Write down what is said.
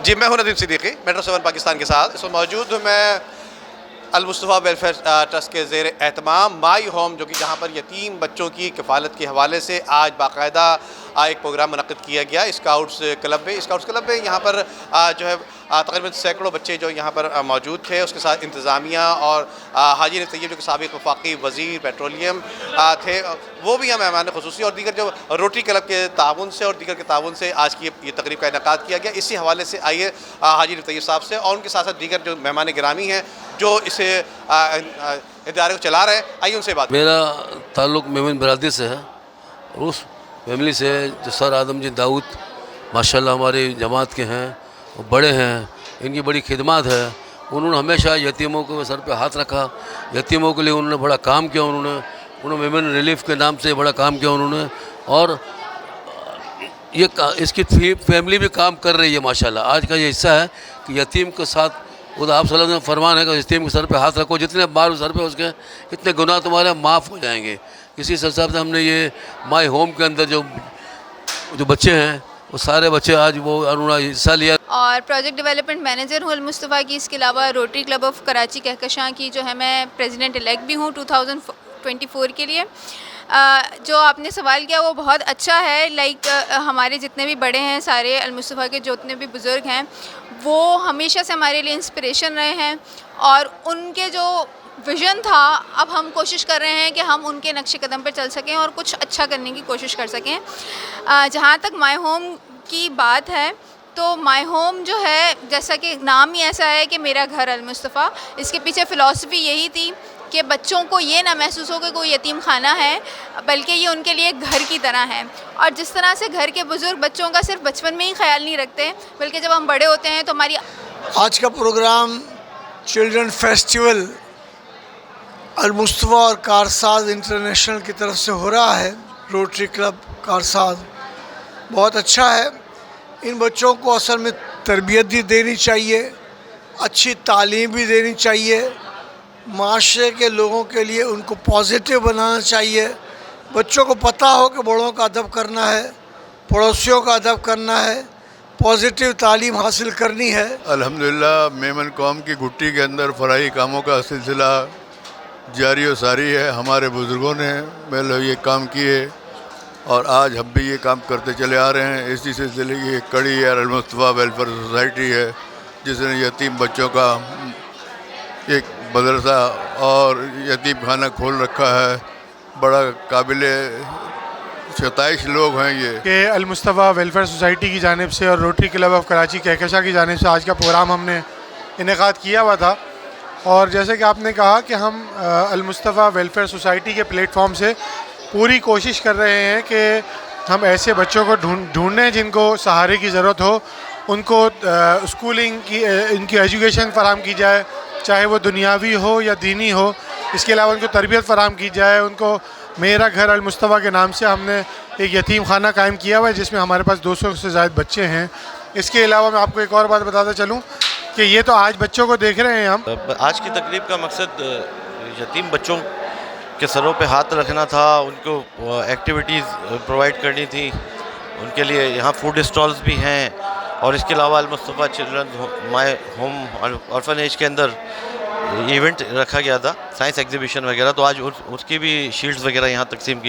جی میں ہوں ندیم صدیقی میٹرو 7 پاکستان کے ساتھ اس وقت موجود ہوں میں المصطفیٰ ویلفیئر ٹرسٹ کے زیر اہتمام مائی ہوم، جو کہ جہاں پر یتیم بچوں کی کفالت کے حوالے سے آج باقاعدہ ایک پروگرام منعقد کیا گیا اسکاؤٹس کلب میں یہاں پر جو ہے تقریباً سینکڑوں بچے جو یہاں پر موجود تھے، اس کے ساتھ انتظامیہ اور حاجی نعیم طیب جو کہ سابق وفاقی وزیر پیٹرولیم تھے، وہ بھی ہمیں مہمان خصوصی اور دیگر جو روٹری کلب کے تعاون سے اور دیگر کے تعاون سے آج کی یہ تقریب کا انعقاد کیا گیا۔ اسی حوالے سے آئیے حاجی نعیم طیب صاحب سے اور ان کے ساتھ ساتھ دیگر جو مہمان گرامی ہیں جو اس ادارے کو چلا رہے ہیں، آئیے ان سے بات۔ میرا تعلق میمن برادری سے ہے اور اس فیملی سے جو سر آدم جی داؤد ماشاءاللہ ہماری جماعت کے ہیں، وہ بڑے ہیں، ان کی بڑی خدمات ہے۔ انہوں نے ہمیشہ یتیموں کو سر پہ ہاتھ رکھا، یتیموں کے لیے انہوں نے بڑا کام کیا، انہوں نے میمن ریلیف کے نام سے بڑا کام کیا انہوں نے، اور یہ اس کی فیملی بھی کام کر رہی ہے ماشاءاللہ۔ آج کا یہ حصہ ہے کہ یتیم کے ساتھ خدا آپ صلی اللہ علیہ وسلم فرمان ہے کہ یتیم کے سر پہ ہاتھ رکھو، جتنے بار سر پہ اس کے اتنے گناہ تمہارے معاف ہو جائیں گے۔ اسی حساب سے ہم نے یہ مائی ہوم کے اندر جو بچے ہیں وہ سارے بچے آج وہ انہوں نے حصہ لیا۔ اور پروجیکٹ ڈیولپمنٹ مینیجر ہوں المصطفیٰ کی، اس کے علاوہ روٹری کلب آف کراچی کہکشاں کی جو ہے میں پریزیڈنٹ الیکٹ بھی ہوں 2024 کے لیے۔ جو آپ نے سوال کیا وہ بہت اچھا ہے، لائک ہمارے جتنے بھی بڑے ہیں سارے المصطفیٰ کے جتنے بھی بزرگ ہیں وہ ہمیشہ سے ہمارے لیے انسپریشن رہے ہیں، اور ان کے جو ویژن تھا اب ہم کوشش کر رہے ہیں کہ ہم ان کے نقش قدم پر چل سکیں اور کچھ اچھا کرنے کی کوشش کر سکیں۔ جہاں تک مائی ہوم کی بات ہے تو مائی ہوم جو ہے جیسا کہ نام ہی ایسا ہے کہ میرا گھر المصطفیٰ، اس کے پیچھے فلاسفی یہی تھی کہ بچوں کو یہ نہ محسوس ہو کہ کوئی یتیم خانہ ہے، بلکہ یہ ان کے لیے گھر کی طرح ہے۔ اور جس طرح سے گھر کے بزرگ بچوں کا صرف بچپن میں ہی خیال نہیں رکھتے بلکہ جب ہم بڑے ہوتے ہیں تو ہماری آج کا پروگرام چلڈرن فیسٹیول المصطفیٰ اور کارساز انٹرنیشنل کی طرف سے ہو رہا ہے، روٹری کلب کارساز بہت اچھا ہے۔ ان بچوں کو اصل میں تربیت بھی دینی چاہیے، اچھی تعلیم بھی دینی چاہیے، معاشرے کے لوگوں کے لیے ان کو پازیٹیو بنانا چاہیے۔ بچوں کو پتہ ہو کہ بڑوں کا ادب کرنا ہے، پڑوسیوں کا ادب کرنا ہے، پازیٹیو تعلیم حاصل کرنی ہے۔ الحمدللہ میمن قوم کی گھٹی کے اندر فلاحی کاموں کا سلسلہ جاری و ساری ہے۔ ہمارے بزرگوں نے یہ کام کیے اور آج ہم بھی یہ کام کرتے چلے آ رہے ہیں۔ اسی سلسلے کی ایک کڑی ہے المصطفیٰ ویلفیئر سوسائٹی ہے، جس نے یتیم بچوں کا ایک مدرسہ اور یتیم خانہ کھول رکھا ہے۔ بڑا قابل ستائش لوگ ہیں یہ کہ المصطفیٰ ویلفیئر سوسائٹی کی جانب سے اور روٹری کلب آف کراچی کہکشاں کی جانب سے آج کا پروگرام ہم نے انعقاد کیا ہوا تھا، اور جیسے کہ آپ نے کہا کہ ہم المصطفیٰ ویلفیئر سوسائٹی کے پلیٹ فارم سے پوری کوشش کر رہے ہیں کہ ہم ایسے بچوں کو ڈھونڈیں جن کو سہارے کی ضرورت ہو، ان کو اسکولنگ کی ان کی ایجوکیشن فراہم کی جائے، چاہے وہ دنیاوی ہو یا دینی ہو۔ اس کے علاوہ ان کو تربیت فراہم کی جائے۔ ان کو میرا گھر المصطفیٰ کے نام سے ہم نے ایک یتیم خانہ قائم کیا ہوا ہے جس میں ہمارے پاس 200 سے زائد بچے ہیں۔ اس کے علاوہ میں آپ کو ایک اور بات بتاتا چلوں کہ یہ تو آج بچوں کو دیکھ رہے ہیں ہم۔ آج کی تقریب کا مقصد یتیم بچوں کے سروں پہ ہاتھ رکھنا تھا، ان کو ایکٹیویٹیز پرووائڈ کرنی تھی، ان کے لیے یہاں فوڈ اسٹالز بھی ہیں، اور اس کے علاوہ المصطفیٰ چلڈرن مائی ہوم آرفنیج کے اندر ایونٹ رکھا گیا تھا، سائنس ایگزیبیشن وغیرہ، تو آج اس کی بھی شیلڈز وغیرہ یہاں تقسیم کی